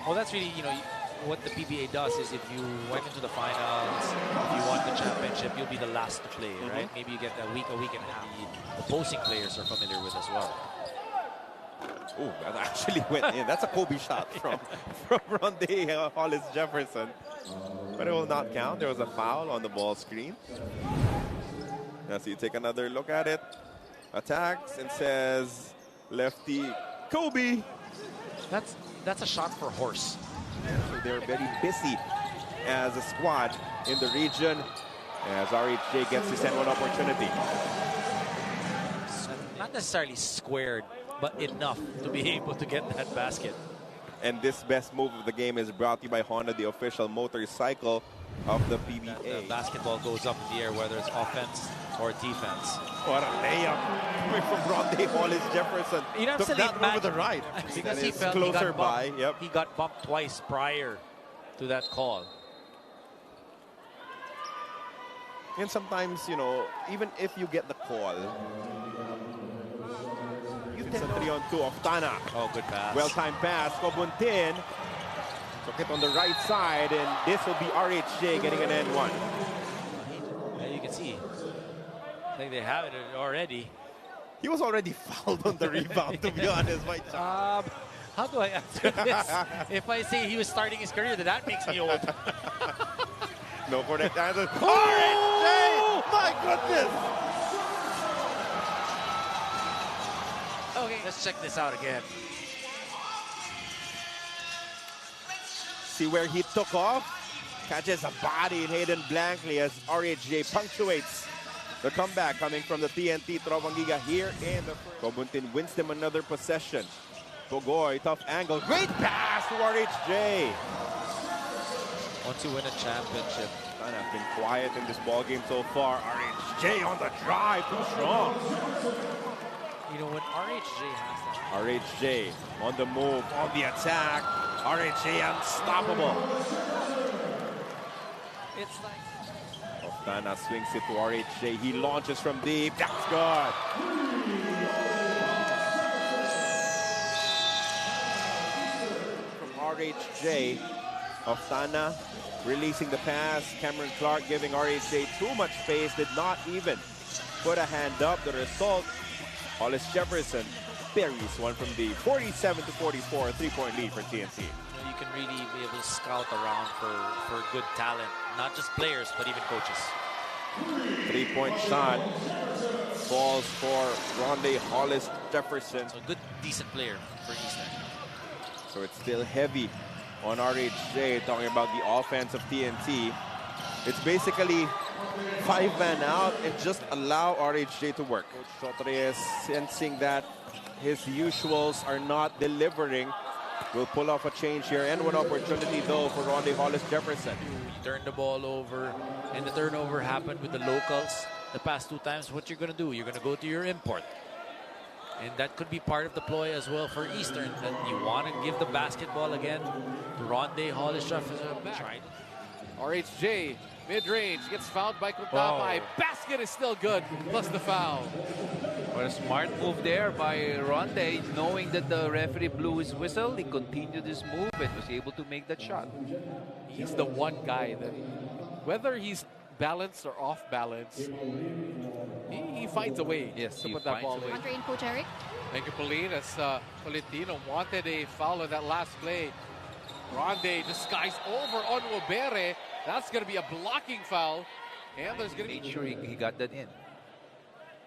Well, that's really, what the PBA does is if you went into the finals, if you won the championship, you'll be the last to play, right? Maybe you get a week and a half. The opposing players are familiar with as well. Oh, that actually went in. That's a Kobe shot from Rondae Hollis-Jefferson. But it will not count. There was a foul on the ball screen. Now, so you take another look at it. Attacks and says, lefty, Kobe. That's a shot for horse. So they're very busy as a squad in the region as RHJ gets his N1 opportunity. Not necessarily squared, but enough to be able to get that basket. And this best move of the game is brought to you by Honda, the official motorcycle of the PBA. The basketball goes up in the air, whether it's offense or defense. What a layup coming from Rondae Hollis-Jefferson. Took that move with the right. Because he felt closer by. Yep. He got bumped twice prior to that call. And sometimes, even if you get the call, it's a 3-on-2 of Tana. Oh, good pass. Well-timed pass. Kobuntin took it on the right side, and this will be RHJ getting an N1. Yeah, you can see. I think they have it already. He was already fouled on the rebound, to be honest. How do I answer this? If I say he was starting his career, then that makes me old. No correct answer. RHJ! My goodness! Okay, let's check this out again. See where he took off? Catches a body in Hayden Blankley as RHJ punctuates the comeback coming from the TNT Tropang Giga here in the first. Kobuntin wins them another possession. Pogoy, tough angle. Great pass to RHJ. Once you win a championship. Kind of been quiet in this ball game so far. RHJ on the drive, too strong. When RHJ has that. RHJ on the move, on the attack. RHJ unstoppable. It's like... Tana swings it to RHJ. He launches from deep. That's good. From RHJ, Tana releasing the pass. Cameron Clark giving RHJ too much space. Did not even put a hand up. The result, Hollis-Jefferson buries one from the 47-44 3-point lead for TNT. You can really be able to scout around for good talent, not just players, but even coaches. 3-point shot falls for Rondae Hollis-Jefferson. So a good, decent player for Eastern. So it's still heavy on RHJ, talking about the offense of TNT. It's basically 5-man out and just allow RHJ to work. Coach Sotres sensing that his usuals are not delivering. Will pull off a change here, and one opportunity though for Rondae Hollis-Jefferson. You turn the ball over, and the turnover happened with the locals the past 2 times. What you're gonna do? You're gonna go to your import, and that could be part of the ploy as well for Eastern. That you want to give the basketball again to Rondae Hollis-Jefferson. RHJ mid-range gets fouled by Kuntabay. Basket is still good, plus the foul. What a smart move there by Rondae, knowing that the referee blew his whistle. He continued his move and was able to make that shot. He's the one guy that, whether he's balanced or off balance, he finds a way to put that ball away. Andre and Coach Eric. Thank you, Pauline. As Tolentino wanted a foul on that last play. Rondae just skies over on Wobere. That's going to be a blocking foul. And there's going to be... Made sure he got that in.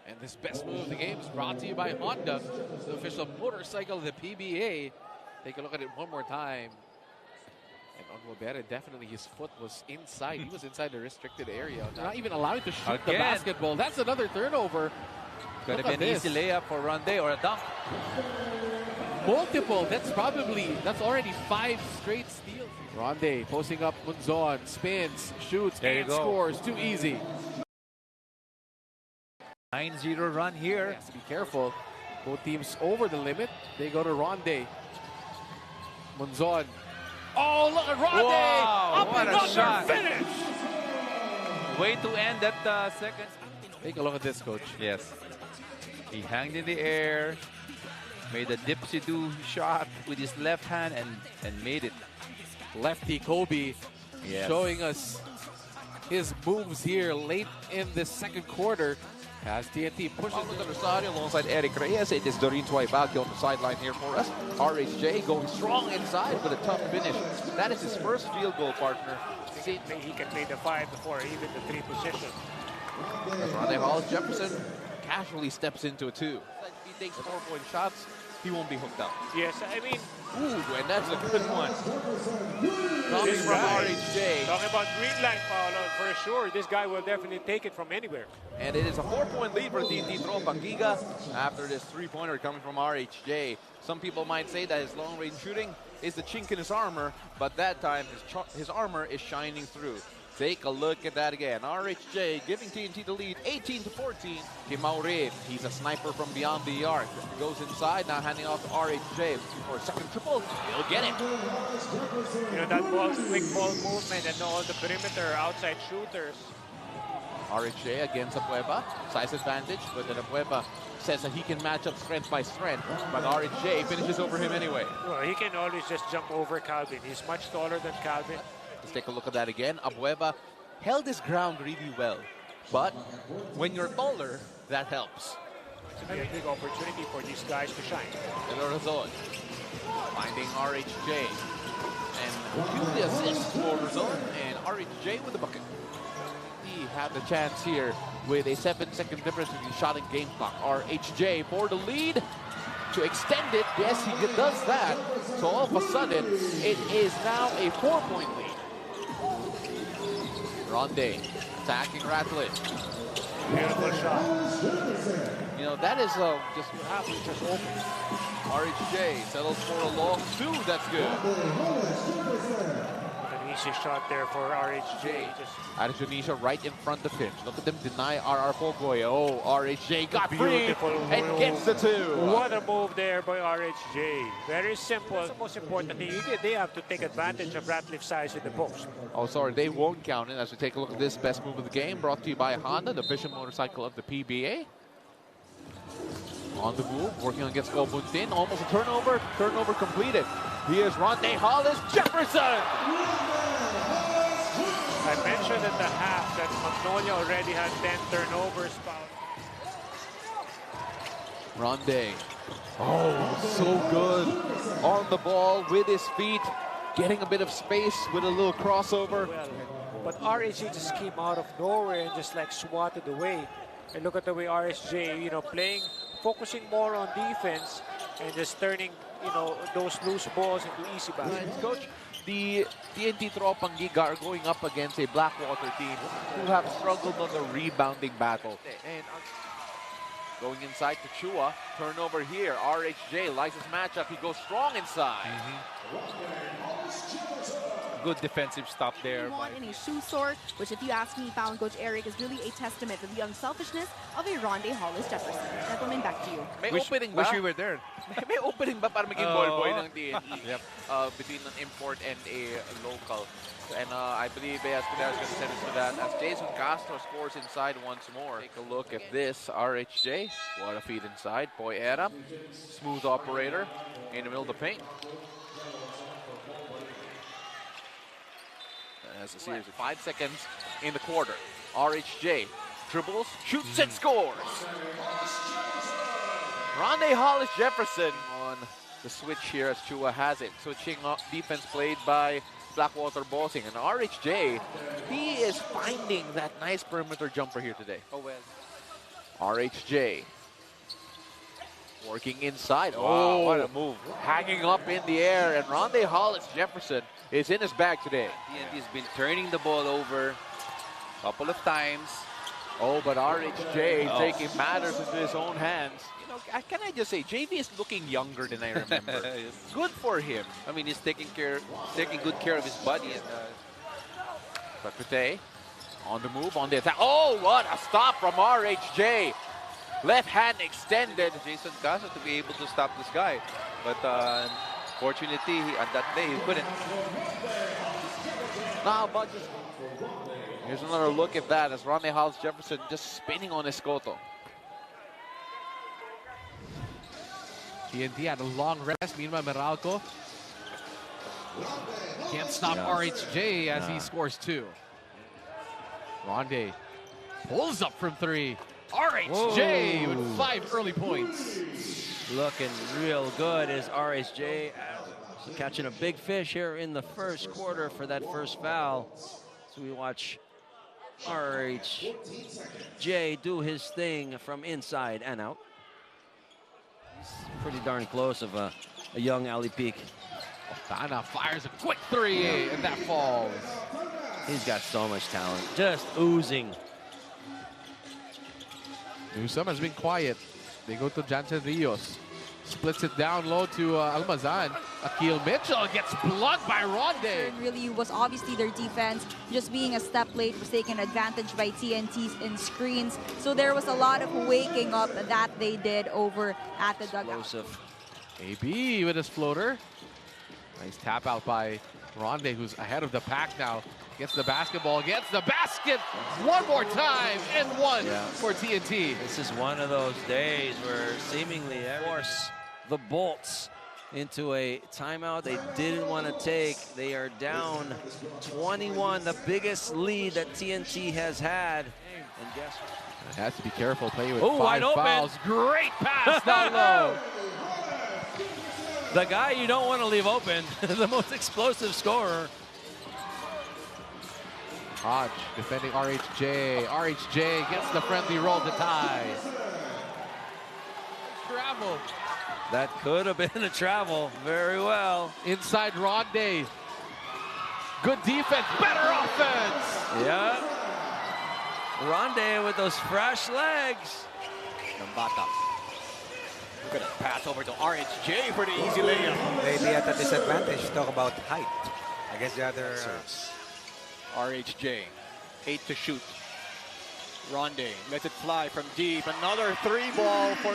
And this best move of the game is brought to you by Honda, the official motorcycle of the PBA. Take a look at it one more time. And on Wobere, definitely his foot was inside. He was inside the restricted area. Not even allowed to shoot the basketball. That's another turnover. Gonna be an easy layup for Rondae or a dunk. Multiple. That's already 5 straight steals. Rondae posting up Munzon, spins, shoots, and scores. Too easy. 9-0 run here. Has to be careful. Both teams over the limit. They go to Rondae. Munzon. Oh, look at Rondae! Wow, up and under shot. finish! Way to end that second. Take a look at this, Coach. Yes. He hanged in the air. Made a dipsy-do shot with his left hand and made it. Lefty Kobe Yes. showing us his moves here late in the second quarter as TNT pushes Paulo Del Rosario alongside Eric Reyes. It is Doreen Tuaibagio on the sideline here for us. RHJ going strong inside with a tough finish. That is his first field goal, partner. He can play the 5 before even the 3 position. As Rondae Hollis-Jefferson casually steps into a 2. If he takes 4-point shots, he won't be hooked up. Yes, I mean, Ooh, and that's a good one. Coming this from guy, RHJ. talking about green light, Paolo, for sure, this guy will definitely take it from anywhere. And it is a 4-point lead for TNT Tropang Giga after this 3-pointer coming from RHJ. Some people might say that his long-range shooting is the chink in his armor, but that time his armor is shining through. Take a look at that again. RHJ giving TNT the lead, 18-14. Kimaurin, he's a sniper from beyond the arc. Goes inside, now handing off to RHJ for a second triple. He'll get it. You know, that quick ball movement and all the perimeter outside shooters. RHJ against Apueba, size advantage, but then Apueba says that he can match up strength by strength, but RHJ finishes over him anyway. Well, he can always just jump over Calvin. He's much taller than Calvin. Let's take a look at that again. Apueba held his ground really well, but when you're taller, that helps. It's a big opportunity for these guys to shine. Rizon finding RHJ, and cue the assist for Rizon, and RHJ with the bucket. He had the chance here with a 7-second difference between shot and game clock. RHJ for the lead to extend it. Yes, he does that. So all of a sudden, it is now a 4-point lead. Rondae attacking Ratlet. Beautiful shot. You know, that is just open. RHJ settles for a long 2. That's good. An easy shot there for RHJ. Arjunisha right in front of him. Look at them deny RR Pogoy. Oh, RHJ got free Beautiful and move. gets the 2. What a move there by RHJ. Very simple. That's the most important thing. They have to take advantage of Ratliff's size in the post. Oh, sorry, they won't count it as we take a look at this best move of the game, brought to you by Honda, the official motorcycle of the PBA. On the move, working against Obuntin, almost a turnover. Turnover completed. Here's Rondae Hollis-Jefferson. I mentioned at the half that Magnolia already had 10 turnovers. Rondae. Oh, so good. On the ball with his feet, getting a bit of space with a little crossover. Well, but RSG just came out of nowhere and just like swatted away. And look at the way RSJ, you know, focusing more on defense and just turning, you know, those loose balls into easy baskets. Coach, the TNT Tropang Giga are going up against a Blackwater team who have struggled on the rebounding battle. And going inside to Chua, turnover here. RHJ likes his matchup. He goes strong inside. Good defensive stop there. Won in a shoe sort, which if you ask me, Pao and Coach Eric, is really a testament to the unselfishness of a Rondae Hollis-Jefferson. Gentlemen, back to you. May Wish we were there. May opening ba para maging ball boy ng TNT? Yep. Between an import and a local. And I believe Beas Pilar is going to send us to that as Jason Castro scores inside once more. Take a look at this. RHJ. What a feed inside. Boy Era. Smooth operator in the middle of the paint. As a series of 5 seconds in the quarter. RHJ dribbles, shoots, and scores. Rondae Hollis-Jefferson on the switch here as Chua has it. Switching up defense played by Blackwater Bossing. And RHJ, he is finding that nice perimeter jumper here today. Oh, well. RHJ working inside. Oh, what a move. Hanging up in the air. And Rondae Hollis-Jefferson is in his bag today. TNT's been turning the ball over a couple of times. Oh, but RHJ taking matters into his own hands. You know, can I just say, JV is looking younger than I remember. Good for him. I mean, he's taking good care of his body. And, Bakute on the move, on the attack. Oh, what a stop from RHJ. Left hand extended. Jason Castro to be able to stop this guy. But fortunately, on that day, he couldn't. Now, but here's another look at that as Rondae Hollis-Jefferson just spinning on Escoto. TNT had a long rest. Meanwhile, Meralco can't stop RHJ as he scores 2. Rondae pulls up from 3. RHJ with 5 early points. Looking real good is RHJ. Catching a big fish here in the first quarter for that first foul. So we watch RHJ do his thing from inside and out. He's pretty darn close of a young Ali Peak. Dana fires a quick 3, and that falls. He's got so much talent, just oozing. Newsom has been quiet. They go to Jansen Rios. Splits it down low to Almazan. Akil Mitchell gets plugged by Rondae. Really was obviously their defense. Just being a step late was taken advantage by TNT's in screens. So there was a lot of waking up that they did over at the dugout. Explosive. AB with his floater. Nice tap out by Rondae, who's ahead of the pack now. Gets the basketball, gets the basket one more time, and one for TNT. This is one of those days where seemingly force the Bolts into a timeout they didn't want to take. They are down 21, the biggest lead that TNT has had. And guess what? Has to be careful playing with 5 wide fouls. open. Great pass down low. The guy you don't want to leave open, the most explosive scorer. Hodge defending RHJ. RHJ gets the friendly roll to tie. Travel. That could have been a travel. Very well. Inside Rondae. Good defense, better offense. Yeah. Rondae with those fresh legs. Nambata. Look at that pass over to RHJ for the easy layup. Maybe at a disadvantage. Talk about height against the other. RHJ, 8 to shoot. Rondae lets it fly from deep. Another 3-ball for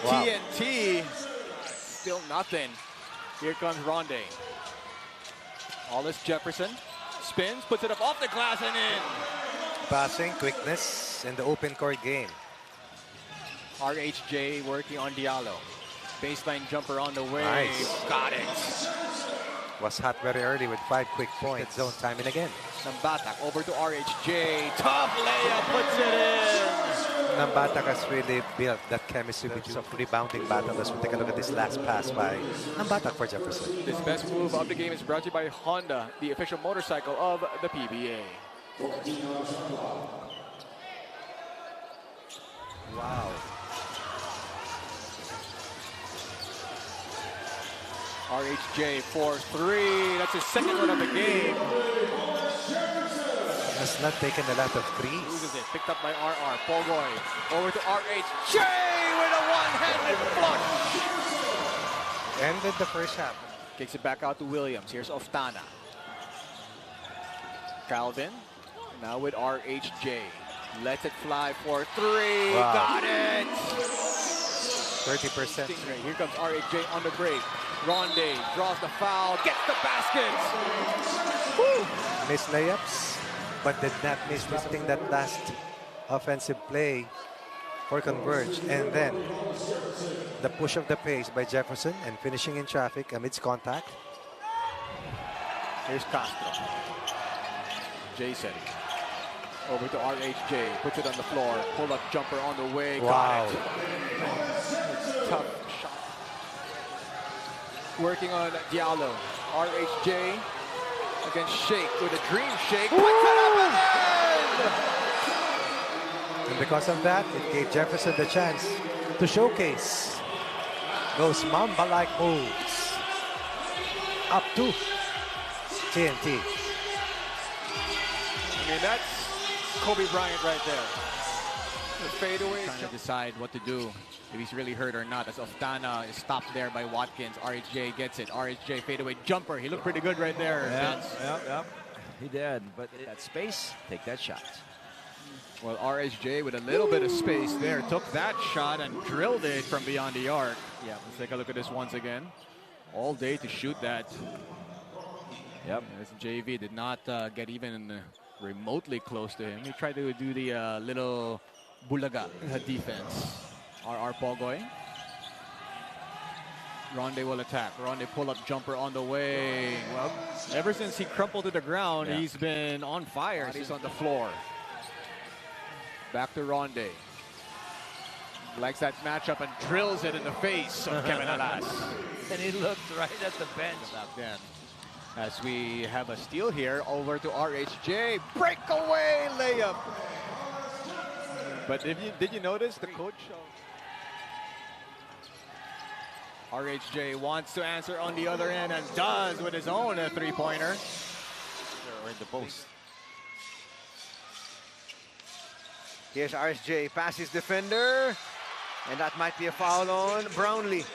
TNT. Still nothing. Here comes Rondae. Hollis-Jefferson spins, puts it up off the glass and in. Passing, quickness, and the open court game. RHJ working on Diallo. Baseline jumper on the way. Nice. Got it. Was hot very early with 5 quick points. Zone time and again. Nambatak over to RHJ. Tough layup, puts it in. Nambatak has really built that chemistry with some rebounding battle. As we take a look at this last pass by Nambatak for Jefferson. This best move of the game is brought to you by Honda, the official motorcycle of the PBA. Wow. RHJ for 3. That's his second one of the game. Has not taken a lot of threes. Loses it. Picked up by RR. Pogoy over to RHJ with a one-handed flush. Ended the first half. Kicks it back out to Williams. Here's Oftana. Calvin now with RHJ. Lets it fly for 3. Wow. Got it. 30%. Here comes RHJ on the break. Rondae draws the foul, gets the basket. Woo! Missed layups, but did not miss disrupting that last offensive play for Converge. And then the push of the pace by Jefferson and finishing in traffic amidst contact. Here's Castro. Jason over to RHJ, puts it on the floor. Pull-up jumper on the way. Wow. Got it. Tough shot. Working on Diallo. RHJ against Shake with a dream shake. Puts it up and in! And because of that, it gave Jefferson the chance to showcase those Mamba-like moves. Up to TNT. I mean, that's Kobe Bryant right there. The fadeaway. Trying to decide what to do, if he's really hurt or not. As Oftana is stopped there by Watkins. RHJ gets it. RHJ fadeaway jumper. He looked pretty good right there. Yeah. He did, but that space, take that shot. Well, RHJ with a little bit of space there took that shot and drilled it from beyond the arc. Yeah, let's take a look at this once again. All day to shoot that. Yep. This JV did not get even remotely close to him. He tried to do the little bulaga defense. RR Pogoy. Rondae will attack. Rondae pull-up jumper on the way. Well, ever since he crumpled to the ground, he's been on fire. He's on the floor. Back to Rondae. Likes that matchup and drills it in the face of Kevin Alas. And he looked right at the bench. Back then. As we have a steal here, over to RHJ. Breakaway layup. But did you notice the coach? RHJ wants to answer on the other end and does with his own three-pointer. Or in the post. Here's RSJ, passes defender, and that might be a foul on Brownlee.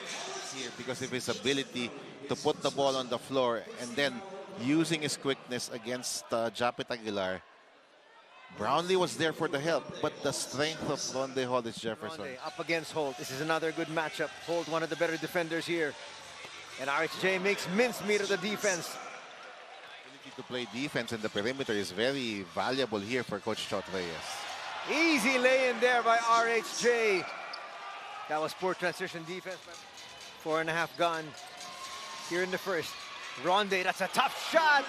Here because of his ability to put the ball on the floor and then using his quickness against Japet Aguilar. Brownlee was there for the help, but the strength of Rondae Hollis-Jefferson. Rondae up against Holt. This is another good matchup. Holt, one of the better defenders here. And RHJ makes mincemeat of the defense. Ability to play defense in the perimeter is very valuable here for Coach Chot Reyes. Easy lay-in there by RHJ. That was poor transition defense. 4.5 gone here in the first. Rondae, that's a tough shot.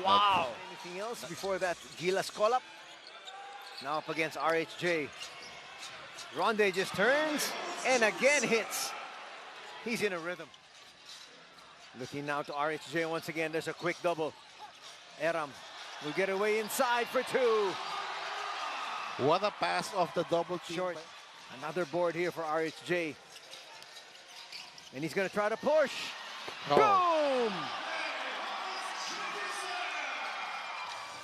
Wow. Anything else before that? Gila's call-up. Now up against RHJ. Rondae just turns and again hits. He's in a rhythm. Looking now to RHJ once again. There's a quick double. Eram will get away inside for two. What a pass off the double team. Short. Another board here for RHJ. And he's going to try to push. Boom!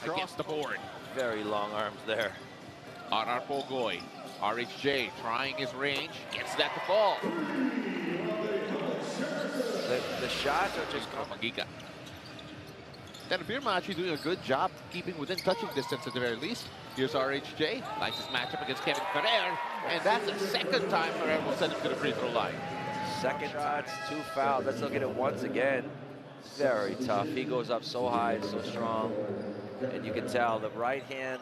Across the board. Very long arms there. RR Pogoy. RHJ trying his range. Gets that to fall. The shots are just from Giga. Then Firma actually doing a good job keeping within touching distance at the very least. Here's RHJ. Likes his matchup against Kevin Ferrer. And that's the second time Ferrer will send him to the free throw line. Second shots, 2 fouls. Let's look at it once again. Very tough. He goes up so high, so strong. And you can tell the right hand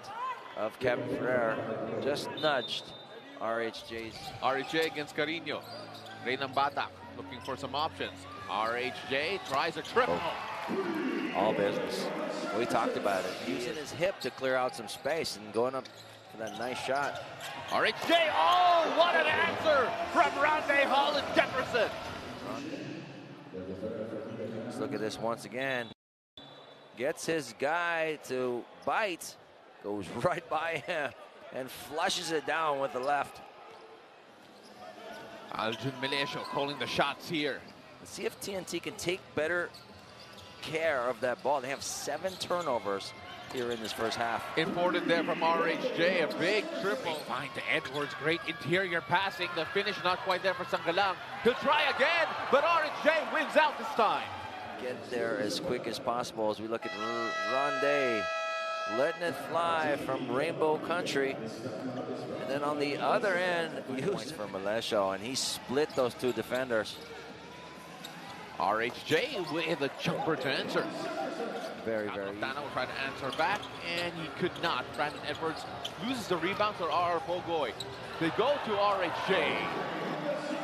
of Kevin Ferrer just nudged RHJ's. RHJ against Carino. Reynam Batak looking for some options. RHJ tries a triple. All business. We talked about it. Using his hip to clear out some space and going up for that nice shot. RHJ, oh, what an answer from Rondae Hollis-Jefferson. Let's look at this once again. Gets his guy to bite, goes right by him, and flushes it down with the left. Aljun Milesio calling the shots here. Let's see if TNT can take better care of that ball. They have 7 turnovers here in this first half. Imported there from RHJ, a big triple. Find to Edwards, great interior passing. The finish not quite there for Sangalang. He'll try again, but RHJ wins out this time. Get there as quick as possible as we look at Rondae letting it fly from Rainbow Country. And then on the other end, points for Milesio, and he split those 2 defenders. RHJ with a jumper to answer. Very, very easy. Dana will try to answer back, and he could not. Brandon Edwards loses the rebound to RR Pogoy. They go to RHJ.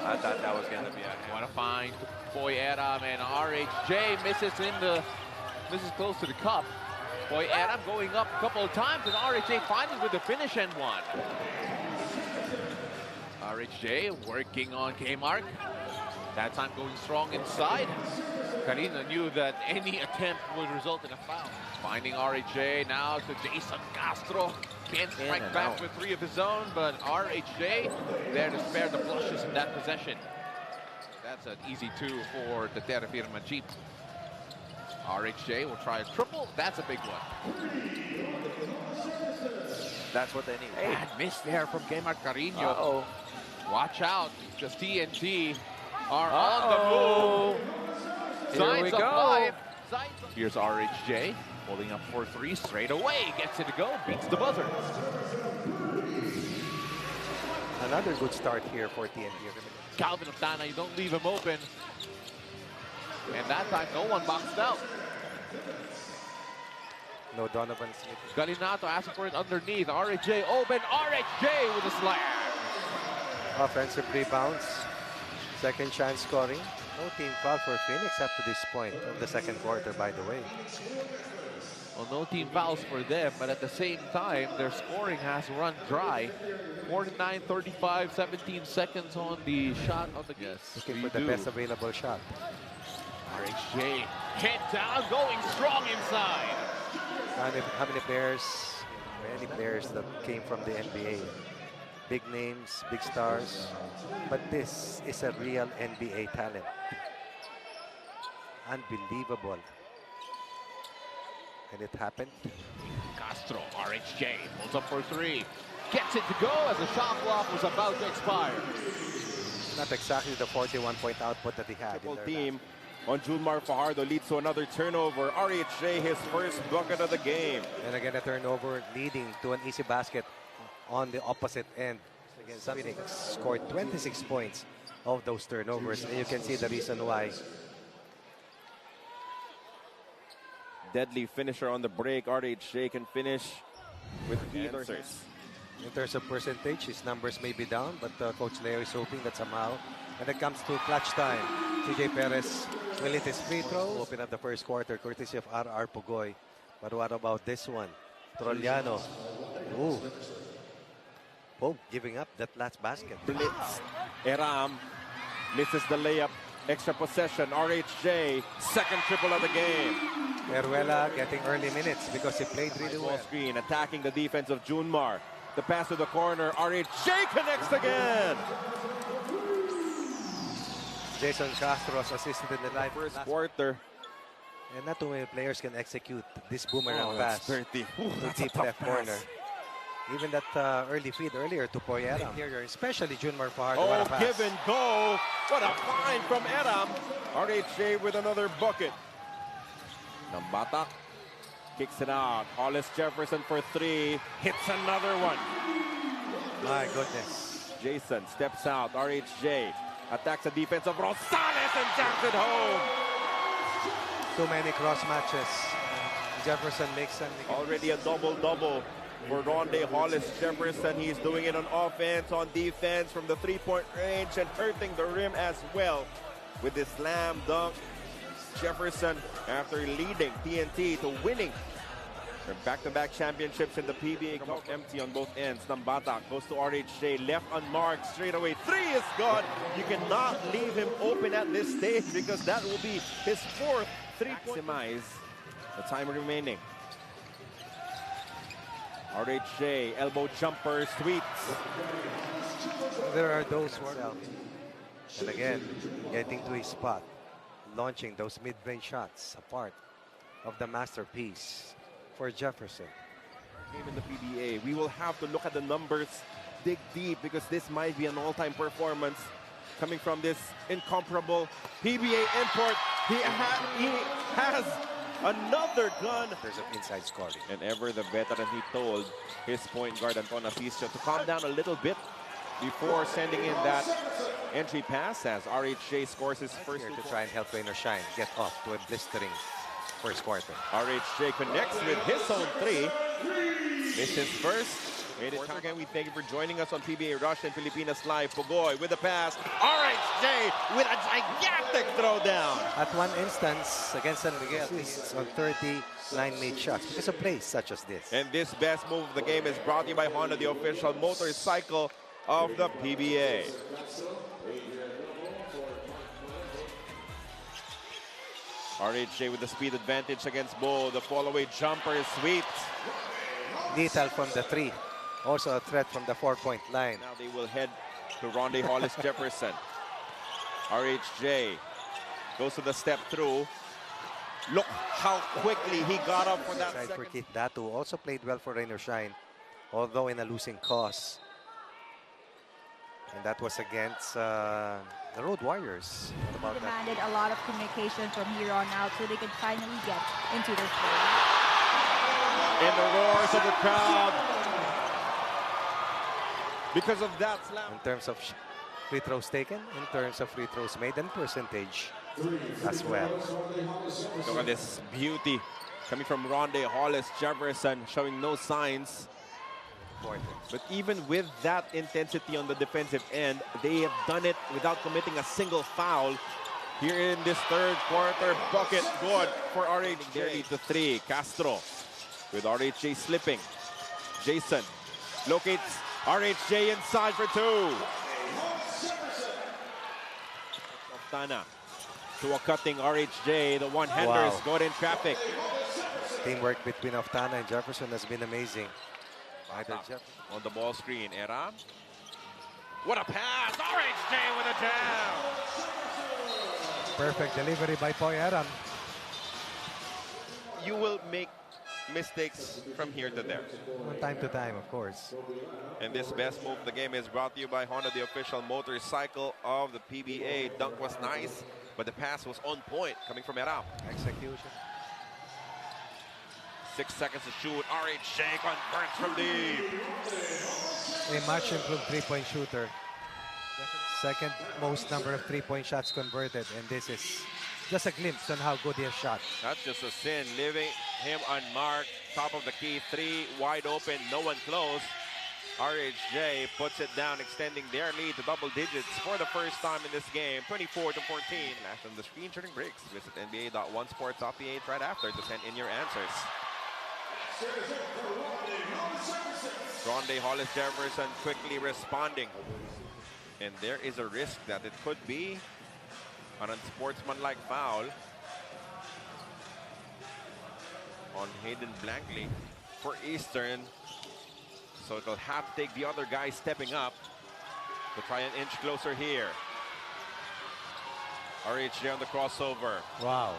I thought that was going to be a What a find. Boy Adam, and RHJ misses close to the cup. Boy Adam going up a couple of times, and RHJ finally with the finish and one. RHJ working on K-Mark. That time going strong inside. Karina knew that any attempt would result in a foul. Finding RHJ now to Jason Castro. Can't strike back with 3 of his own, but RHJ there to spare the blushes in that possession. That's an easy 2 for the Terra Firma Jeep. RHJ will try a triple. That's a big one. That's what they need. Hey, bad miss there from Kmart Carino. Uh-oh. Watch out, because TNT are on the move. Signs of life. Here's RHJ pulling up for 3 straight away. Gets it to go, beats the buzzer. Another good start here for TNT. Calvin Octana, you don't leave him open. And that time, no one boxed out. No Donovan Smith. Galinato asking for it underneath. RHJ open. RHJ with a slam. Offensive rebounds. Second chance scoring. No team foul for Phoenix up to this point of the second quarter, by the way. Well, no team fouls for them, but at the same time, their scoring has run dry. 49-35, 17 seconds on the shot of the game. Looking for the best available shot. RHJ, head down, going strong inside. How many players, many players that came from the NBA. Big names, big stars. But this is a real NBA talent. Unbelievable. And it happened. Castro, RHJ, pulls up for three. Gets it to go as the shot clock was about to expire. Not exactly the 41-point output that he had. Triple team on Junmar Fajardo leads to another turnover. RHJ, his first bucket of the game. And again, a turnover leading to an easy basket on the opposite end. Against Phoenix, scored 26 points of those turnovers. And you can see the reason why. Deadly finisher on the break. RHJ can finish with answers. In terms of percentage, his numbers may be down, but Coach Leo is hoping that somehow, when it comes to clutch time, TJ Perez will hit his free throw. Open up the first quarter, courtesy of R.R. Pugoy. But what about this one? Trollano. Ooh. Oh, giving up that last basket. Blitz. Eram misses the layup. Extra possession. RHJ, second triple of the game. Peruela getting early minutes because he played really well. Screen attacking the defense of Junmar. The pass to the corner. RHJ connects again. Jason Castro's assisted in the live first quarter. And not too many players can execute this boomerang pass to that's deep left corner. Even that early feed earlier to Poyera. Especially Junmar Fajardo. Oh, give and go. What a find from Eram. RHJ with another bucket. Nambatak kicks it out. Hollis-Jefferson for three. Hits another one. My goodness. Jason steps out. RHJ attacks the defense of Rosales and jams it home. Too many cross matches. Jefferson makes them. Already a double-double for Rondae Hollis-Jefferson. He's doing it on offense, on defense, from the three-point range, and hurting the rim as well with this slam dunk. Jefferson, after leading TNT to winning their back-to-back championships in the PBA Cup, empty on both ends. Nambatak goes to RHJ, left unmarked, straight away. Three is gone. You cannot leave him open at this stage because that will be his fourth three-point. Maximize the time remaining. RHJ, elbow jumper, sweeps. There are those who are out. And again, getting to his spot, launching those mid-range shots, a part of the masterpiece for Jefferson. Game in the PBA. We will have to look at the numbers, dig deep, because this might be an all-time performance coming from this incomparable PBA import. He has another gun. There's an inside scoring. And ever the veteran, he told his point guard, Anton Asisio, to calm down a little bit before sending in that entry pass as RHJ scores his first. Here to try and help rain or shine, get off to a blistering first quarter. RHJ connects with his own three. Missed his first. Once again, we thank you for joining us on PBA Rush and Pilipinas Live. Pugoy with the pass. RHJ with a gigantic throwdown. At one instance, against San Miguel, he's on 39 made shots because of plays such as this. And this best move of the game is brought to you by Honda, the official motorcycle of the PBA. RHJ with the speed advantage against Bo. The fall-away jumper is sweet. Lethal from the three. Also a threat from the 4-point line. Now they will head to Rondae Hollis-Jefferson. RHJ goes to the step through. Look how quickly he got up for that second. For Keith Datu also played well for Rain or Shine, although in a losing cause. And that was against the Road Warriors. What about demanded a lot of communication from here on out so they could finally get into their flow. In the roars of the crowd. Because of that slam. In terms of free throws taken, in terms of free throws made, and percentage as well. Look at this beauty coming from Rondae Hollis-Jefferson, showing no signs important. But even with that intensity on the defensive end, they have done it without committing a single foul. Here in this third quarter, bucket good for RHJ. To 3. Castro with RHJ slipping. Jason locates RHJ inside for 2. Tana to a cutting RHJ. The one-handers got in traffic. Teamwork between Oftana and Jefferson has been amazing. On the ball screen, Era. What a pass! RHJ with a jam! Perfect delivery by Poy Aram. You will make mistakes from here to there. From time to time, of course. And this best move of the game is brought to you by Honda, the official motorcycle of the PBA. Dunk was nice, but the pass was on point coming from Era. Execution. 6 seconds to shoot. RHJ converts from deep. A much improved three-point shooter. Second most number of three-point shots converted, and this is just a glimpse on how good he has shot. That's just a sin, leaving him unmarked. Top of the key, 3 wide open, no one close. RHJ puts it down, extending their lead to double digits for the first time in this game, 24-14. Last on the screen, during breaks. Visit nba.onesports.ph right after to send in your answers. Rondae Hollis-Jefferson quickly responding. And there is a risk that it could be an unsportsmanlike foul on Hayden Blankley for Eastern. So it'll have to take the other guy stepping up to try and inch closer here. RHJ on the crossover. Wow.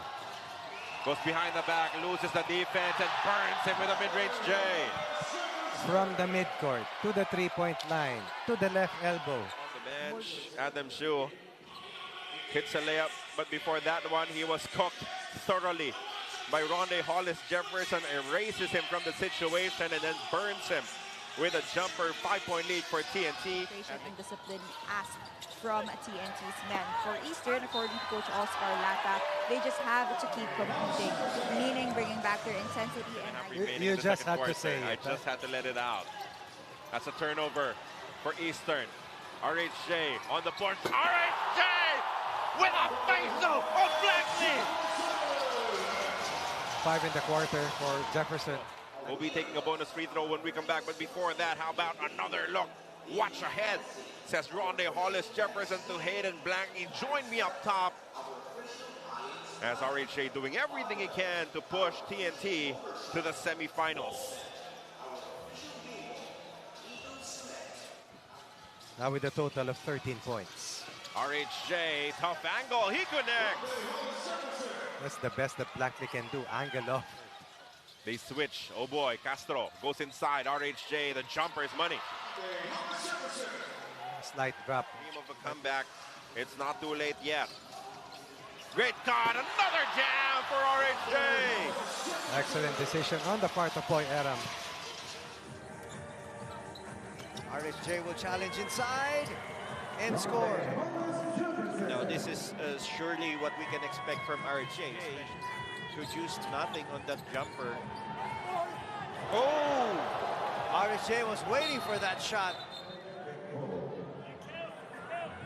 Goes behind the back, loses the defense, and burns him with a mid-range J. From the midcourt to the three-point line, to the left elbow. On the bench, Adam Shu hits a layup, but before that one, he was cooked thoroughly by Rondae Hollis-Jefferson, erases him from the situation, and then burns him with a jumper. 5-point lead for TNT. And discipline asked from TNT's men. For Eastern, according to Coach Oscar Lata, they just have to keep competing, meaning bringing back their intensity. And you just had to say I just had to let it out. That's a turnover for Eastern. RHJ on the board. RHJ with a face-off of Blankley. 5 in the quarter for Jefferson. We'll be taking a bonus free throw when we come back. But before that, how about another look? Watch ahead, says Rondae Hollis-Jefferson to Hayden Blankley. Join me up top. As RHJ doing everything he can to push TNT to the semifinals. Now with a total of 13 points. RHJ, tough angle, he connects. That's the best that Blankley can do, angle off. They switch, oh boy, Castro goes inside, RHJ, the jumper is money. Slight drop. Team of a comeback, it's not too late yet. Great God, another jam for RHJ. Excellent decision on the part of Poy Aram. RHJ will challenge inside and score. Now this is surely what we can expect from RHJ. Produced nothing on that jumper. Oh! RHJ was waiting for that shot.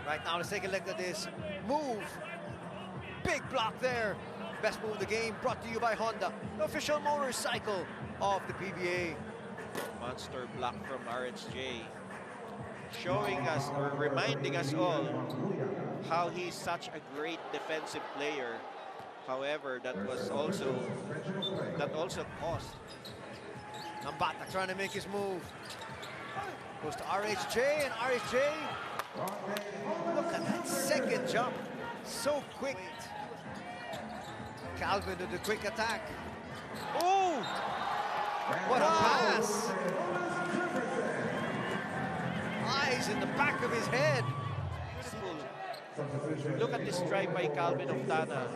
Right now, let's take a look at this move. Big block there. Best move of the game brought to you by Honda, the official motorcycle of the PBA. Monster block from RHJ. Showing us or reminding us all how he's such a great defensive player. However, that also cost. Nambata trying to make his move. Goes to RHJ, and RHJ, look at that second jump. So quick. Calvin with the quick attack. Oh! What a pass! Eyes in the back of his head. Beautiful. Look at this drive by Calvin Oftana.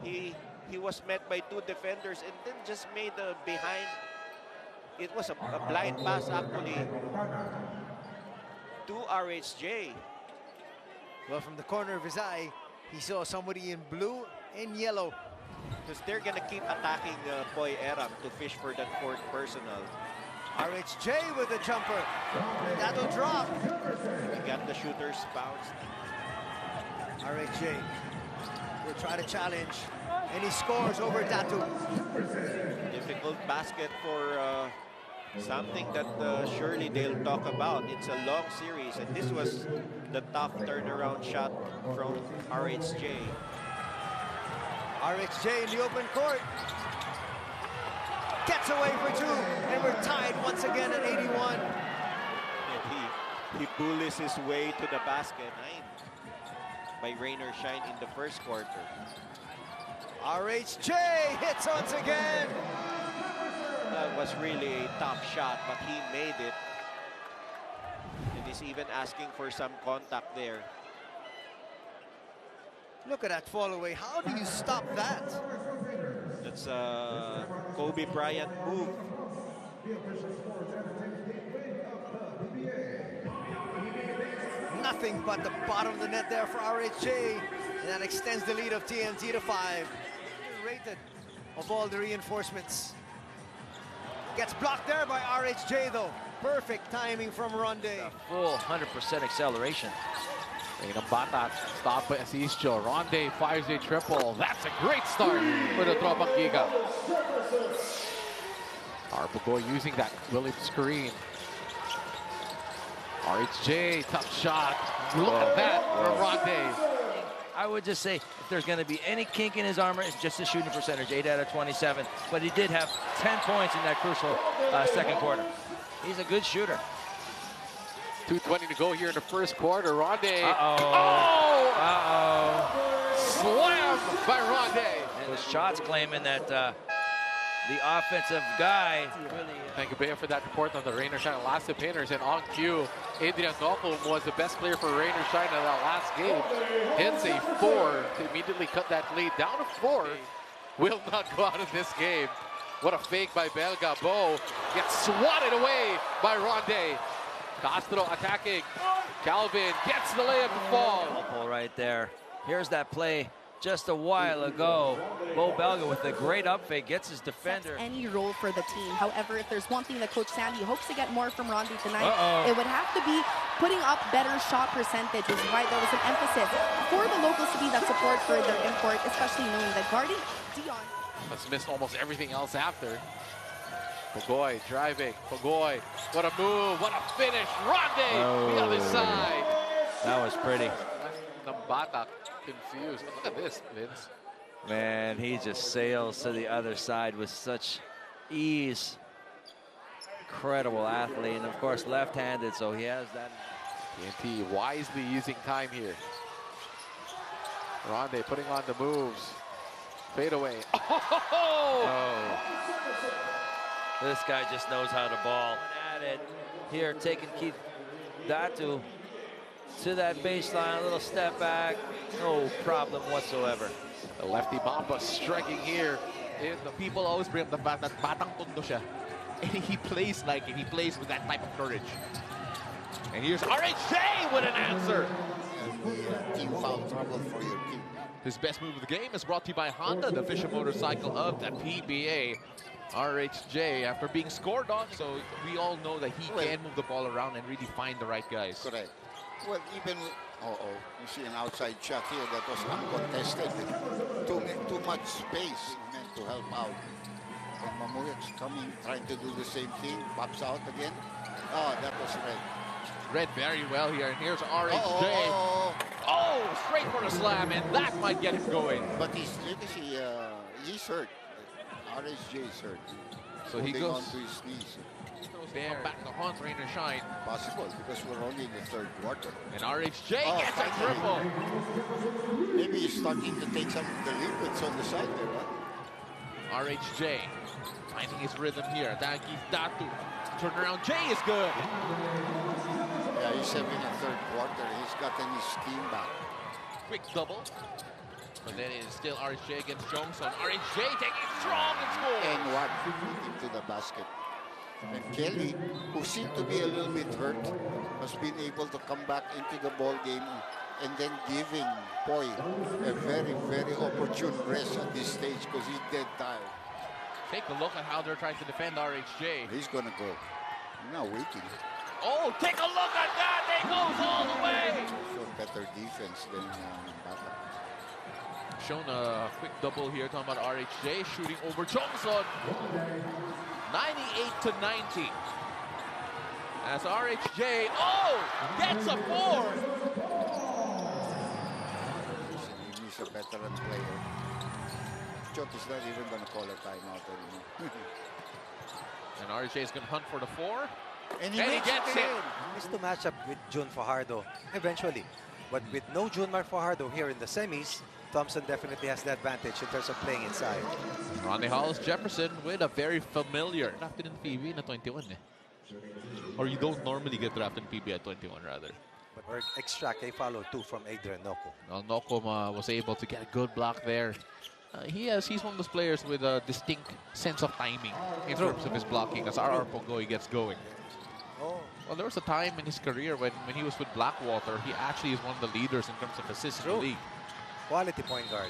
He was met by 2 defenders and then just made a behind. It was a blind pass actually to RHJ. Well, from the corner of his eye, he saw somebody in blue and yellow. Because they're going to keep attacking Poy Aram to fish for that 4th personal. RHJ with a jumper. That'll drop. We got the shooter's bounce. RHJ will try to challenge. And he scores over Datu. Difficult basket for something that surely they'll talk about. It's a long series, and this was the tough turnaround shot from RHJ. RHJ in the open court. Gets away for two, and we're tied once again at 81. And he bullies his way to the basket. 9 by Rain or Shine in the first quarter. RHJ hits once again. That was really a tough shot, but he made it. And he's even asking for some contact there. Look at that fall away. How do you stop that? That's a Kobe Bryant move. Nothing but the bottom of the net there for RHJ. And that extends the lead of TNT to 5. Rated of all the reinforcements. Gets blocked there by RHJ though. Perfect timing from Rondae. Full 100% acceleration. Ng Batak, stop by Asisio. Rondae fires a triple. That's a great start for the Tropang Giga. Arpagoy using that Williams screen. RHJ, tough shot. Look at that from Rondae. I would just say, if there's going to be any kink in his armor, it's just his shooting percentage, 8 out of 27. But he did have 10 points in that crucial second quarter. He's a good shooter. 2:20 to go here in the first quarter. Rondae. Slam by Rondae. And the shots claiming that the offensive guy really... Thank you, Bea, for that report on the Rain or Shine last painters. And on cue, Adrian Tocco was the best player for Rain or Shine in that last game. Hits a 4 to immediately cut that lead down to 4. Will not go out of this game. What a fake by Belga. Bo gets swatted away by Rondae. Castro attacking. Calvin gets the layup to fall. Elbow right there. Here's that play just a while ago. Bo Belga with a great up fake gets his defender. Any role for the team. However, if there's one thing that Coach Sandy hopes to get more from Rondae tonight, it would have to be putting up better shot percentage, which is why there was an emphasis for the locals to be that support for their import, especially knowing that guarding Dion has missed almost everything else after. Pagoy driving. Pagoy, what a move, what a finish. Rondae, the other side. That was pretty. Ng Batak confused. Look at this, Vince. Man, he just sails to the other side with such ease. Incredible athlete, and of course left-handed, so he has that. TNT wisely using time here. Rondae putting on the moves. Fade away. This guy just knows how to ball. At it here, taking Keith Datu to that baseline, a little step back, no problem whatsoever. The lefty Mamba striking here. The people always bring up the fact that batang tondo siya. And he plays like it. He plays with that type of courage. And here's RHJ with an answer. Team foul trouble for your team. His best move of the game is brought to you by Honda, the official motorcycle of the PBA. RHJ, after being scored on, so we all know that he can move the ball around and really find the right guys. Correct. Well, even, you see an outside shot here that was uncontested. Too much space meant to help out. And Mamuyak's coming, trying to do the same thing, pops out again. Oh, that was red. Read very well here, and here's RHJ. Oh, straight for the slam, and that might get him going. But he's hurt. RHJ's hurt. So he goes on to his knees. Come back to haunt Rain or Shine. Possible, because we're only in the third quarter. And RHJ gets a triple. Maybe he's starting to take some of the liquids on the side there, huh? RHJ finding his rhythm here. Dagi Datu. Turnaround J is good. Yeah, he's having a third quarter. He's gotten his steam back. Quick double. But then it is still RHJ against Johnson. RHJ taking strong and score. And what? Into the basket. And Kelly, who seemed to be a little bit hurt, has been able to come back into the ball game and then giving Poi a very, very opportune rest at this stage because he's dead tired. Take a look at how they're trying to defend RHJ. He's going to go. Now waiting. Oh, take a look at that! They goes all the way! So better defense than Bata. Shown a quick double here, talking about RHJ shooting over Chongson. 98 to 90. As RHJ, gets a 4. He's a veteran player. Chot is not even going to call a timeout anymore. And RHJ is going to hunt for the 4. And he gets it. He needs to match up with June Fajardo eventually. But with no Junmar Fajardo here in the semis, Thompson definitely has the advantage in terms of playing inside. Rondae Hollis-Jefferson with a very familiar. Drafted in PB na 21 eh. Or you don't normally get drafted in PB at 21 rather. But or extract a follow too from Adrian Noko. Well, Noko was able to get a good block there. He's one of those players with a distinct sense of timing in terms of his blocking as RR Pogoy gets going. Well, there was a time in his career when he was with Blackwater, he actually is one of the leaders in terms of assists in the league. Quality point guard.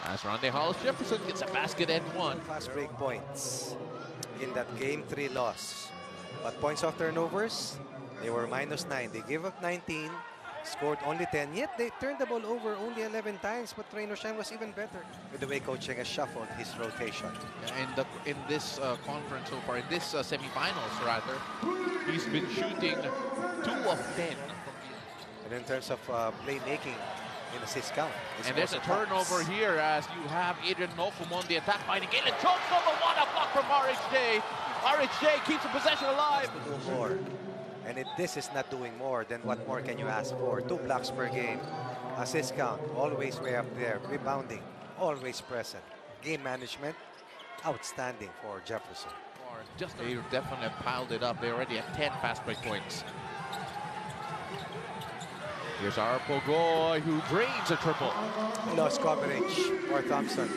As Rondae Hollis-Jefferson gets a basket and 1. Fast break points in that Game 3 loss. But points off turnovers, they were -9. They gave up 19, scored only 10. Yet they turned the ball over only 11 times. But Rainer Shine was even better with the way coaching has shuffled his rotation. And in this conference so far, in this semifinals rather, he's been shooting 2 of 10. And in terms of playmaking in assist count. And there's a turnover here as you have Adrian Nokum on the attack fighting. Galen chokes over 1 block from RHJ. RHJ keeps the possession alive. To do more. And this is not doing more, then what more can you ask for? 2 blocks per game. Assist count, always way up there. Rebounding, always present. Game management, outstanding for Jefferson. They definitely piled it up. They're already at 10 fast break points. Here's our Pogoy who drains a triple. Lost coverage for Thompson.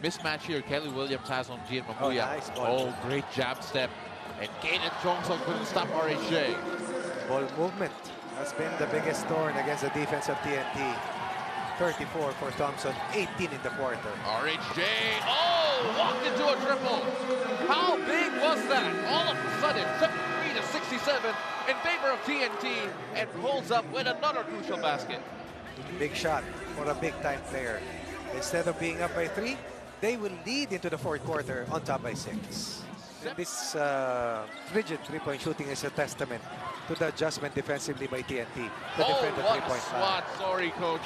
Mismatch here. Kelly Williams has on Gian Mamuya. Nice ball. Great jab step. And Gaten Chongson couldn't stop RHJ. Ball movement has been the biggest thorn against the defense of TNT. 34 for Thompson, 18 in the quarter. RHJ, walked into a triple. How big was that? All of a sudden, 73 to 67 in favor of TNT and pulls up with another crucial basket. Big shot for a big-time player. Instead of being up by 3, they will lead into the 4th quarter on top by 6. This frigid three-point shooting is a testament to the adjustment defensively by TNT to defend the three-point swat. Sorry, coach.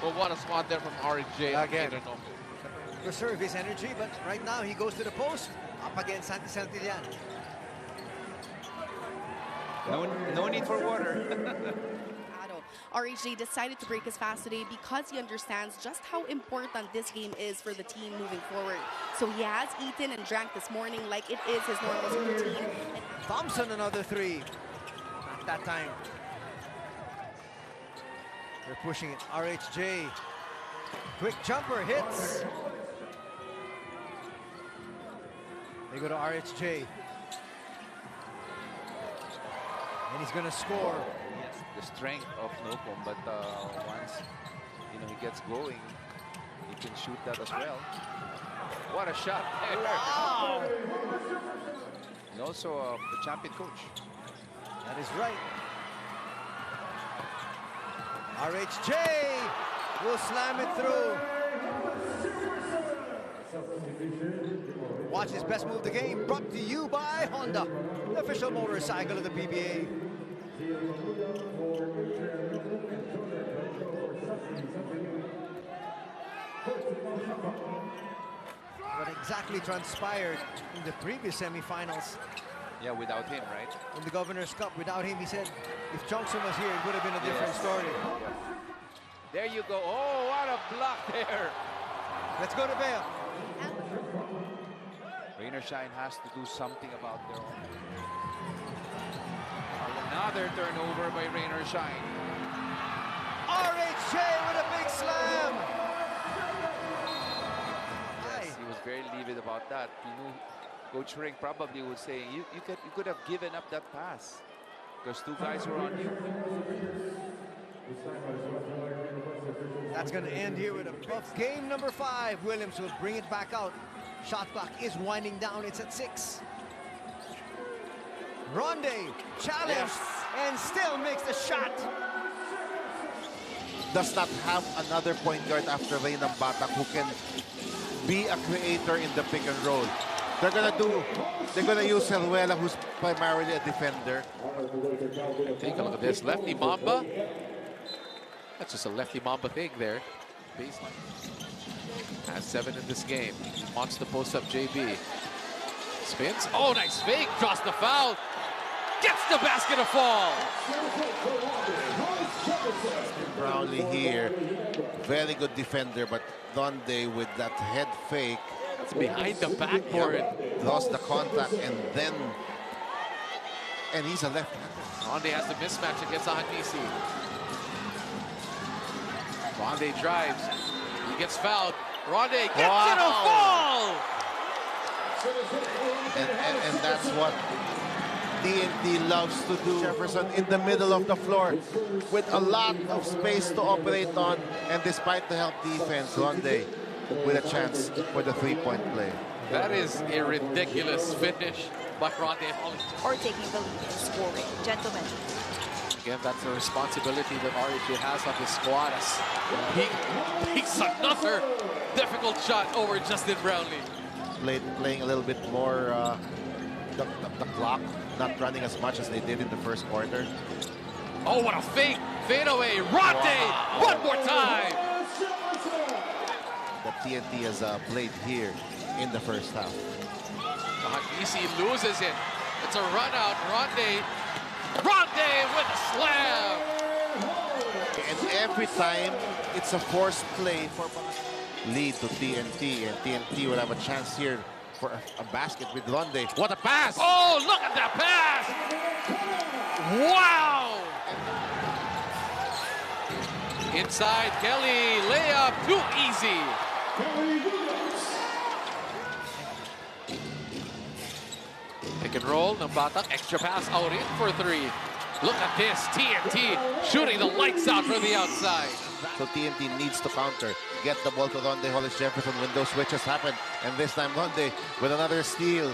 But what a swat there from RHJ. Again. Preserve his energy, but right now he goes to the post. Up against Santi Santillan. No need for water. RHJ decided to break his fast today because he understands just how important this game is for the team moving forward. So he has eaten and drank this morning like it is his normal routine. Thompson another 3. At that time. They're pushing it. RHJ. Quick jumper hits. They go to RHJ. And he's going to score. Yes, the strength of Nokom, but once he gets going, he can shoot that as well. What a shot! Wow! And also the champion coach. That is right. RHJ will slam it through. Watch his best move of the game, brought to you by Honda, the official motorcycle of the PBA. What exactly transpired in the previous semifinals? Yeah, without him, right? In the Governor's Cup, without him, he said, if Johnson was here, it would have been a different story. There you go. Oh, what a block there. Let's go to Bale. Rainer Shine has to do something about their own. Another turnover by Rainer Shine. RHJ with a big slam. Yes, he was very livid about that. He knew Coach Ring probably would say, you could have given up that pass because 2 guys were on you. That's going to end here with a buff game number 5. Williams will bring it back out. Shot clock is winding down. It's at 6. Rondae challenged and still makes the shot. Does not have another point guard after Reynam Batak who can be a creator in the pick and roll. They're gonna use Ceruela, who's primarily a defender. Take a look at this. Lefty Mamba. That's just a lefty Mamba thing there. Baseline. Has 7 in this game. Wants to post up JB. Spins. Oh, nice fake. Draws the foul. Gets the basket to fall. Brownlee here. Very good defender, but Rondae with that head fake. It's behind the backboard. Lost the contact and he's a left-hander. Rondae has the mismatch against Ahanisi. Rondae drives. He gets fouled. Rondae gets it a fall! And that's what TNT loves to do. Jefferson in the middle of the floor with a lot of space to operate on. And despite the help defense, Rondae with a chance for the three-point play. That is a ridiculous finish by Rondae Hollis-Jefferson. Or taking the lead in scoring. Gentlemen. Again, that's the responsibility that RHJ has on his squad. He takes another difficult shot over Justin Brownlee. Playing a little bit more the clock, not running as much as they did in the first quarter. Oh, what a fake fadeaway. Rondae, one more time. The TNT has played here in the first half. Ahanisi loses it. It's a run out. Rondae with a slam. And every time it's a forced play for lead to TNT, and TNT will have a chance here for a basket with Rondae. What a pass! Oh, look at that pass! Wow! Inside Kelly, layup, too easy. Pick and roll, Nambatak, extra pass out in for 3. Look at this, TNT shooting the lights out from the outside. So TNT needs to counter, get the ball to Rondae Hollis-Jefferson when those switches happen. And this time Rondae with another steal.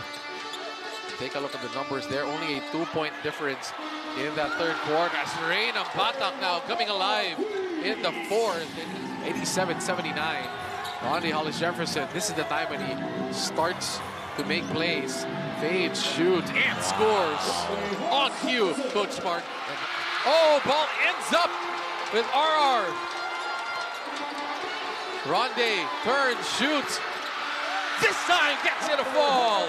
Take a look at the numbers there, only a 2-point difference in that third quarter. As Reynam Batak now coming alive in the fourth, 87-79. Rondae Hollis-Jefferson, this is the time when he starts to make plays. Fades, shoots, and scores. On cue, Coach Smart. Oh, ball ends up with RR. Rondae turns, shoots. This time gets it a fall.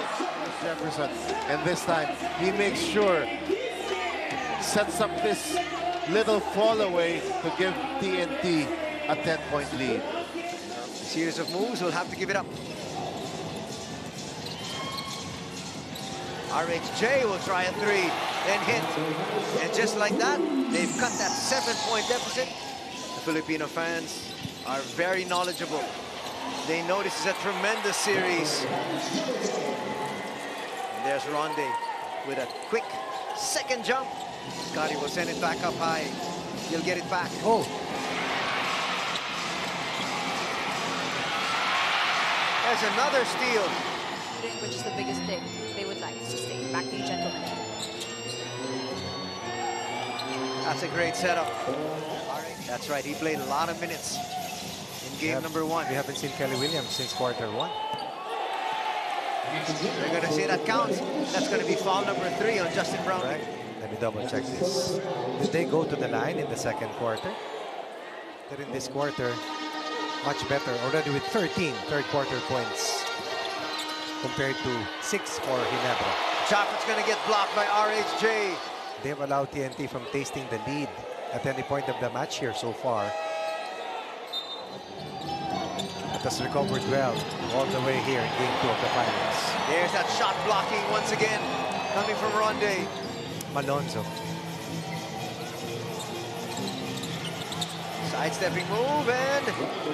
Jefferson, and this time he makes sure, sets up this little fall away to give TNT a 10-point lead. Series of moves, will have to give it up. RHJ will try a 3 and hit. And just like that, they've cut that 7-point deficit. The Filipino fans are very knowledgeable. They know this is a tremendous series. And there's Rondae with a quick second jump. Scotty will send it back up high. He'll get it back. Oh. There's another steal. Which is the biggest thing they would like to sustain. Back to you, gentlemen. That's a great setup. That's right, he played a lot of minutes in game number 1. We haven't seen Kelly Williams since quarter 1. They're going to say that counts. That's going to be foul number 3 on Justin Brown. Right. Let me double check this. Did they go to the line in the second quarter? They're in this quarter much better, already with 13 third quarter points compared to 6 for Ginebra. Chopper's going to get blocked by RHJ. They've allowed TNT from tasting the lead at any point of the match here so far. It has recovered well all the way here in game 2 of the finals. There's that shot blocking once again coming from Rondae. Malonzo. Sidestepping move, and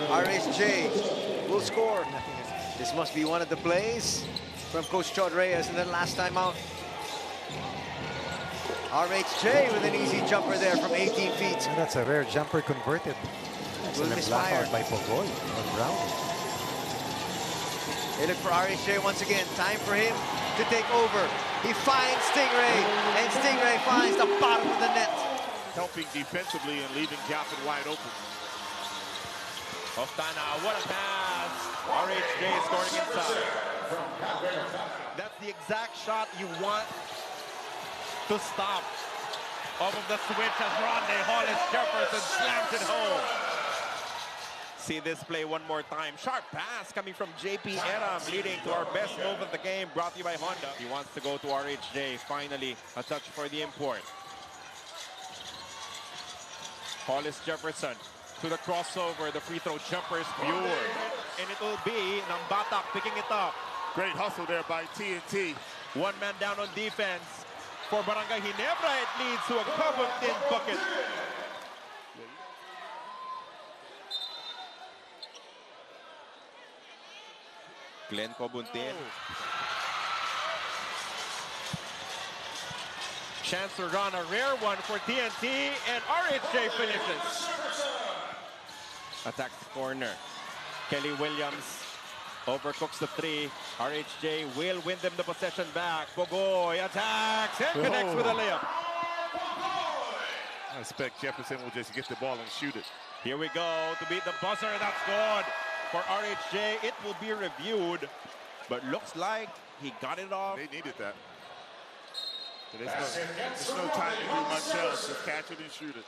RHJ will score. This must be one of the plays from Coach Chod Reyes in the last time out. RHJ with an easy jumper there from 18 feet. And that's a rare jumper converted. Excellent blackout by Pogoy on Brown. They look for RHJ once again. Time for him to take over. He finds Stingray, and Stingray finds the bottom of the net. Helping defensively and leaving Japet wide open. Oftana, what a pass! RHJ scoring inside. That's the exact shot you want to stop. Off of the switch as Rondae Hollis-Jefferson slams it home. See this play one more time. Sharp pass coming from JP Eram, leading to our best move of the game, brought to you by Honda. He wants to go to RHJ. Finally, a touch for the import. Hollis-Jefferson to the crossover. The free throw jumper is pure. And it will be Nambatak picking it up. Great hustle there by TNT. One man down on defense. For Barangay Ginebra, it leads to a Cobuntin bucket. Glenn Cobuntin. Chance to run a rare one for TNT, and RHJ finishes. Attacks corner. Kelly Williams overcooks the three. RHJ will win them the possession back. Bogoy attacks and connects with a layup. I expect Jefferson will just get the ball and shoot it. Here we go to beat the buzzer. That's good for RHJ. It will be reviewed, but looks like he got it off. They needed that. There's no time to do much else. Just catch it and shoot it.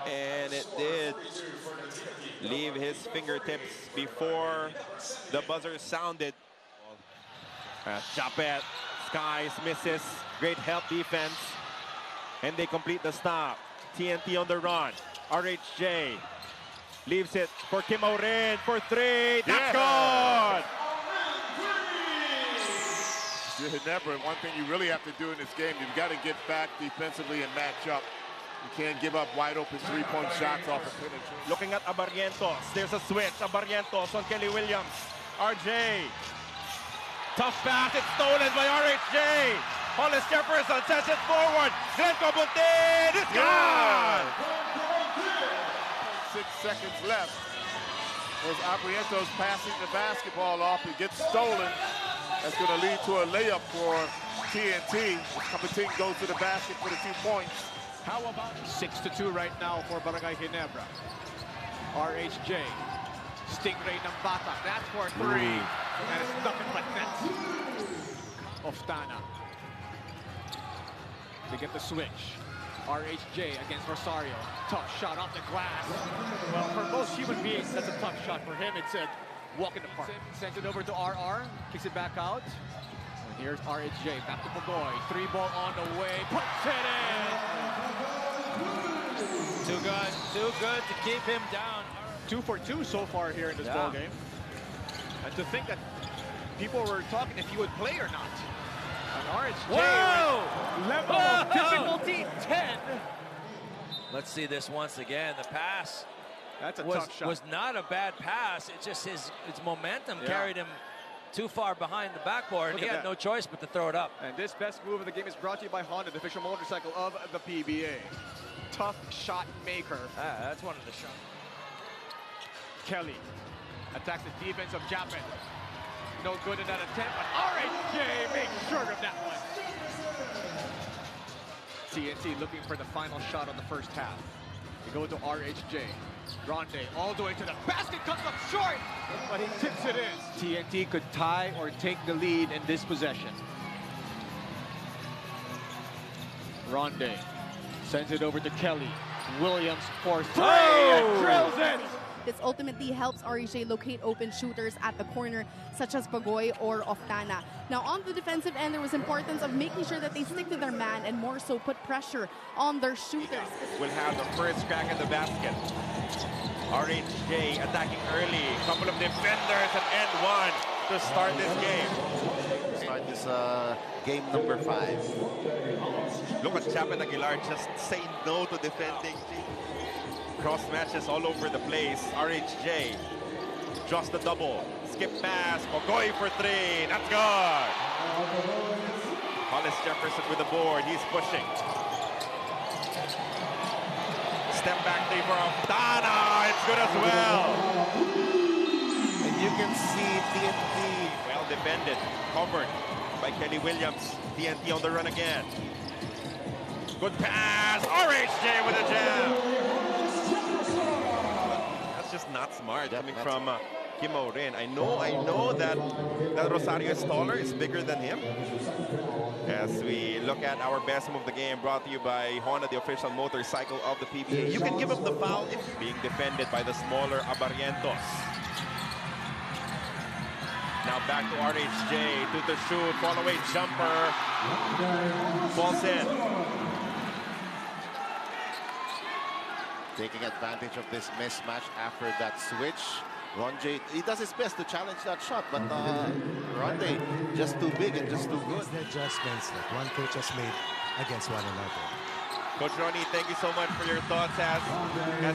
And it did leave his fingertips before the buzzer sounded. Japet, Skies misses. Great help defense. And they complete the stop. TNT on the run. RHJ leaves it for Kim Aurin for three. That's good! Ginebra, one thing you really have to do in this game, you've got to get back defensively and match up. You can't give up wide open three-point shots off of penetration. Looking at Abarrientos. There's a switch. Abarrientos on Kelly Williams. RJ. Tough pass. It's stolen by RHJ. Hollis-Jefferson sends it forward. Glenn Cobuntin. It's gone! 6 seconds left. As Abarrientos passing the basketball off, it gets stolen. That's going to lead to a layup for TNT. Cobuntin goes to the basket for the 2 points. How about 6-2 right now for Barangay Ginebra? RHJ. Stingray ng Bata. That's for three. And it's nothing but net. Oftana. They get the switch. RHJ against Rosario. Tough shot off the glass. Well, for most human beings, that's a tough shot. For him, it's a walk in the park. Sends it over to RR. Kicks it back out. And here's RHJ. Back to Bogoy. 3-ball on the way. Puts it in! Too good to keep him down. 2 for 2 so far here in this ball game. And to think that people were talking if he would play or not. And RHJ level of difficulty 10. Let's see this once again. The pass That's a tough shot. was not a bad pass. It's just his momentum carried him too far behind the backboard, and he had no choice but to throw it up. And this best move of the game is brought to you by Honda, the official motorcycle of the PBA. Tough shot maker. That's one of the shots. Kelly attacks the defense of Japet. No good in that attempt, but RHJ makes sure of that one. TNT looking for the final shot on the first half. We go to RHJ. Rondae all the way to the basket, comes up short, but he tips it in. TNT could tie or take the lead in this possession. Rondae sends it over to Kelly. Williams for three and drills it. This ultimately helps RHJ locate open shooters at the corner, such as Bagoy or Oftana. Now, on the defensive end, there was importance of making sure that they stick to their man and more so put pressure on their shooters. Will have the first crack at the basket. RHJ attacking early. Couple of defenders and end one to start this game. Start this game number 5. Look at Japet Aguilar just say no to defending. Cross matches all over the place. RHJ just the double. Skip pass. Bogoy for three. That's good. Hollis-Jefferson with the board. He's pushing. Step back three for Oftana. It's good as well. And you can see TNT. Well defended. Covered by Kelly Williams. TNT on the run again. Good pass. RHJ with a jam. That's just not smart coming from Kim O'Rin. I know that Rosario is taller, is bigger than him. As we look at our best move of the game, brought to you by Honda, the official motorcycle of the PBA. You can give up the foul if being defended by the smaller Abarrientos. Now back to RHJ, to the shoot, fall away jumper, falls in. Taking advantage of this mismatch after that switch. Rondae, he does his best to challenge that shot, but Rondae just too big and just too good. The adjustments that one coach has made against one another. Coach Ronnie, thank you so much for your thoughts as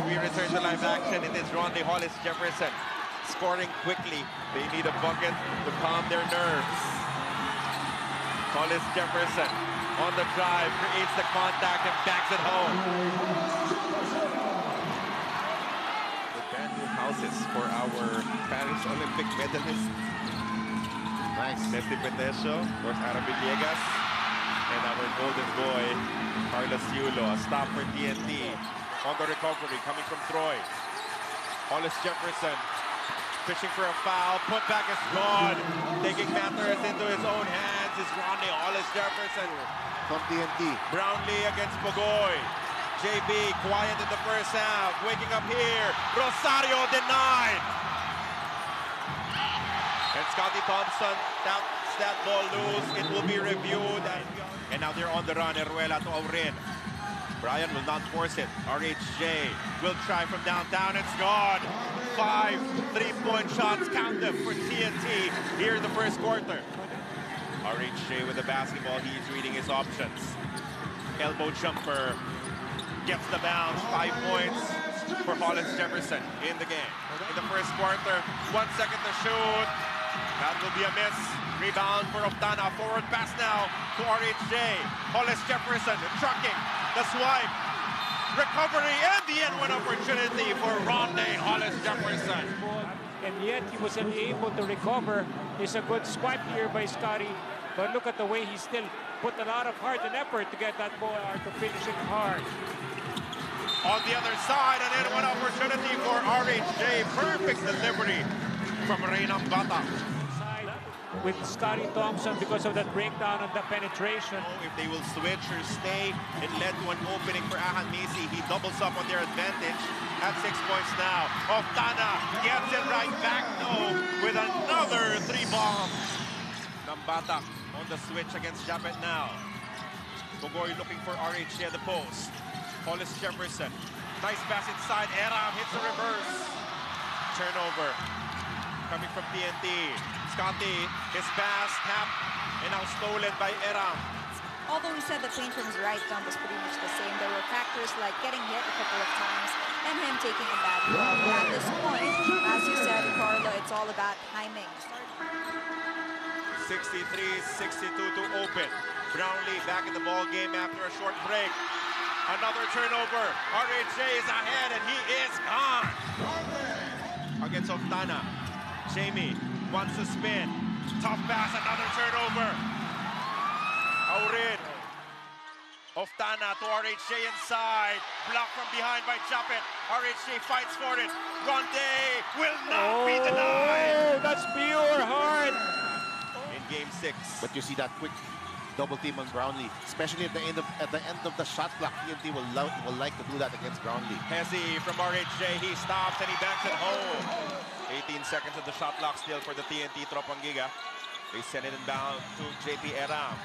we return to live action. It is Rondae Hollis-Jefferson scoring quickly. They need a bucket to calm their nerves. Hollis-Jefferson on the drive, creates the contact and backs it home. The brand new houses for our Paris Olympic medalists. Nice. Nesty Petesio, of course, Aaron Villegas, and our golden boy, Carlos Yulo. A stop for TNT. On the recovery, coming from Troy. Hollis-Jefferson fishing for a foul. Putback is gone. Taking matters into his own hands is Rondae Hollis-Jefferson. From TNT. Brownlee against Bogoy. JB quiet in the first half. Waking up here. Rosario denied. And Scotty Thompson taps that ball loose. It will be reviewed. And now they're on the run. Eruela to Aurin. Brian will not force it. RHJ will try from downtown. It's gone. 5 3-point shots. Count them for TNT here in the first quarter. RHJ with the basketball. He's reading his options. Elbow jumper. Gets the bounce. 5 points for Hollis-Jefferson in the game. In the first quarter, 1 second to shoot. That will be a miss. Rebound for Oftana. Forward pass now to RHJ. Hollis-Jefferson trucking. The swipe. Recovery and the end one opportunity for Rondae Hollis-Jefferson. And yet he wasn't able to recover. It's a good swipe here by Scotty. But look at the way he still put a lot of heart and effort to get that ball to finish it hard. On the other side, and then one opportunity for RHJ. Perfect delivery from Reynam Bata. With Scotty Thompson because of that breakdown and the penetration. If they will switch or stay, it led to an opening for Ahan Misi. He doubles up on their advantage at 6 points now. Oftana gets it right back though with another 3 bombs. Nambata on the switch against Japet now. Bogoy looking for RHJ at the post. Hollis-Jefferson. Nice pass inside. Eram hits a reverse. Turnover coming from TNT. Scotty, his pass tapped and now stolen by Eram. Although he said the paint from his right thumb was pretty much the same, there were factors like getting hit a couple of times and him taking a bad ball. But at this point, as you said, Carlo, it's all about timing. 63-62 to open. Brownlee back in the ball game after a short break. Another turnover. RHJ is ahead and he is gone. Against Oftana. Jamie wants to spin. Tough pass, another turnover. Aurin. Oftana to RHJ inside. Blocked from behind by Japet. RHJ fights for it. Rondae will not be denied. That's pure heart. In game 6. But you see that quick double team on Brownlee, especially at the end of the shot clock. TNT will like to do that against Brownlee. Hezi from RHJ, he stops and he backs it home. 18 seconds of the shot clock still for the TNT Tropang Giga. They send it inbound to JP Eram.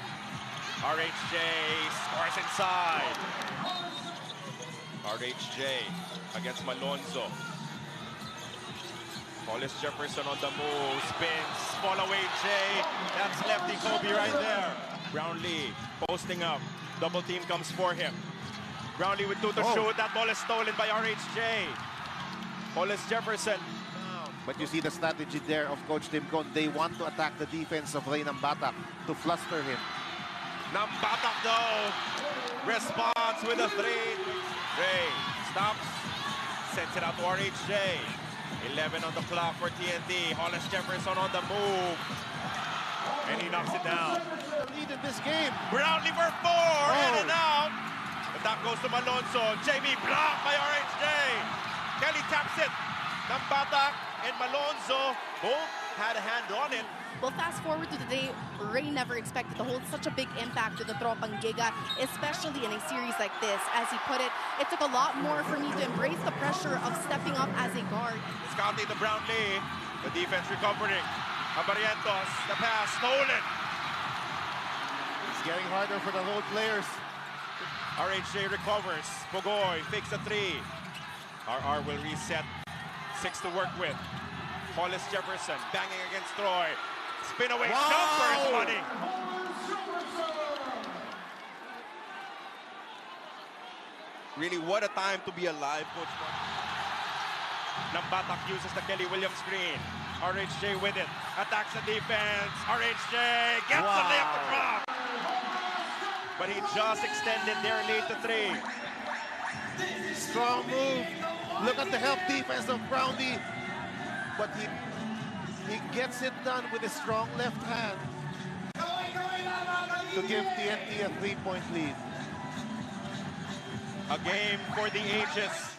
RHJ scores inside. RHJ against Malonzo. Hollis-Jefferson on the move, spins, fall away Jay. That's lefty Kobe right there. Brownlee posting up. Double team comes for him. Brownlee with 2 to shoot. That ball is stolen by RHJ. Hollis-Jefferson. But you see the strategy there of Coach Tim Cone. They want to attack the defense of Ray Nambata to fluster him. Nambata though responds with a 3. Ray stops, sends it out to RHJ. 11 on the clock for TNT. Hollis-Jefferson on the move. And he knocks it down. Lead in this game. Brownlee for 4, in and out. But that goes to Malonzo. Jamie blocked by RHJ. Kelly taps it. Nambatak and Malonzo both had a hand on it. Well, fast forward to today, Ray never expected to hold such a big impact to the Tropang Giga, especially in a series like this. As he put it, it took a lot more for me to embrace the pressure of stepping up as a guard. Scotty to Brownlee. The defense recovering. Abarientos, the pass stolen. It's getting harder for the road players. RHJ recovers. Pogoy fakes a 3. RR will reset. 6 to work with. Hollis-Jefferson banging against Troy. Spin away jumper is money. Really, what a time to be alive, Coach. Nambatak uses the Kelly Williams screen. RHJ with it. Attacks the defense. RHJ gets the layup to drop. But he just extended their lead to 3. Strong move. Look at the help defense of Brownlee. But he gets it done with a strong left hand to give TNT a 3-point lead. A game for the ages.